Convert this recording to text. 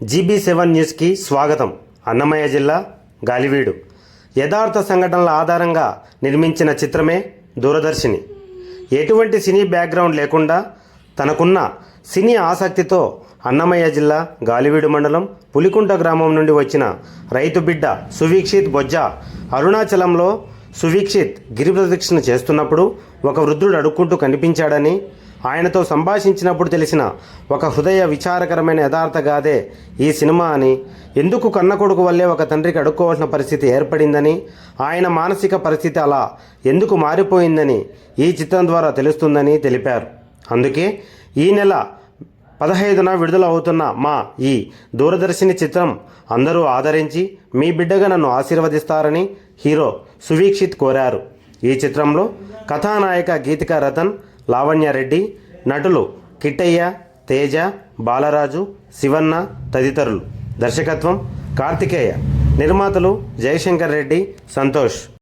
GB7 న్యూస్కి స్వాగతం. అన్నమయ్య జిల్లా గాలివీడు యథార్థ సంఘటనల ఆధారంగా నిర్మించిన చిత్రమే దూరదర్శిని. ఎటువంటి సినీ బ్యాక్గ్రౌండ్ లేకుండా తనకున్న సినీ ఆసక్తితో అన్నమయ్య జిల్లా గాలివీడు మండలం పులికుంట గ్రామం నుండి వచ్చిన రైతు బిడ్డ సువీక్షిత్ బొజ్జ అరుణాచలంలో సువీక్షిత్ గిరి ప్రదక్షిణ చేస్తున్నప్పుడు ఒక వృద్ధుడు అడుక్కుంటూ కనిపించాడని, ఆయనతో సంభాషించినప్పుడు తెలిసిన ఒక హృదయ విచారకరమైన యథార్థ గాథే ఈ సినిమా అని, ఎందుకు కన్న కొడుకు వల్లే ఒక తండ్రికి అడుక్కోవాల్సిన పరిస్థితి ఏర్పడిందని, ఆయన మానసిక పరిస్థితి అలా ఎందుకు మారిపోయిందని ఈ చిత్రం ద్వారా తెలుస్తుందని తెలిపారు. అందుకే ఈ నెల 15న విడుదల అవుతున్న మా ఈ దూరదర్శిని చిత్రం అందరూ ఆదరించి మీ బిడ్డగా నన్ను ఆశీర్వదిస్తారని హీరో సువీక్షిత్ కోరారు. ఈ చిత్రంలో కథానాయక గీతికా రతన్, లావణ్యారెడ్డి, నటులు కిట్టయ్య, తేజ, బాలరాజు, శివన్న తదితరులు. దర్శకత్వం కార్తికేయ. నిర్మాతలు జయశంకర్ రెడ్డి, సంతోష్.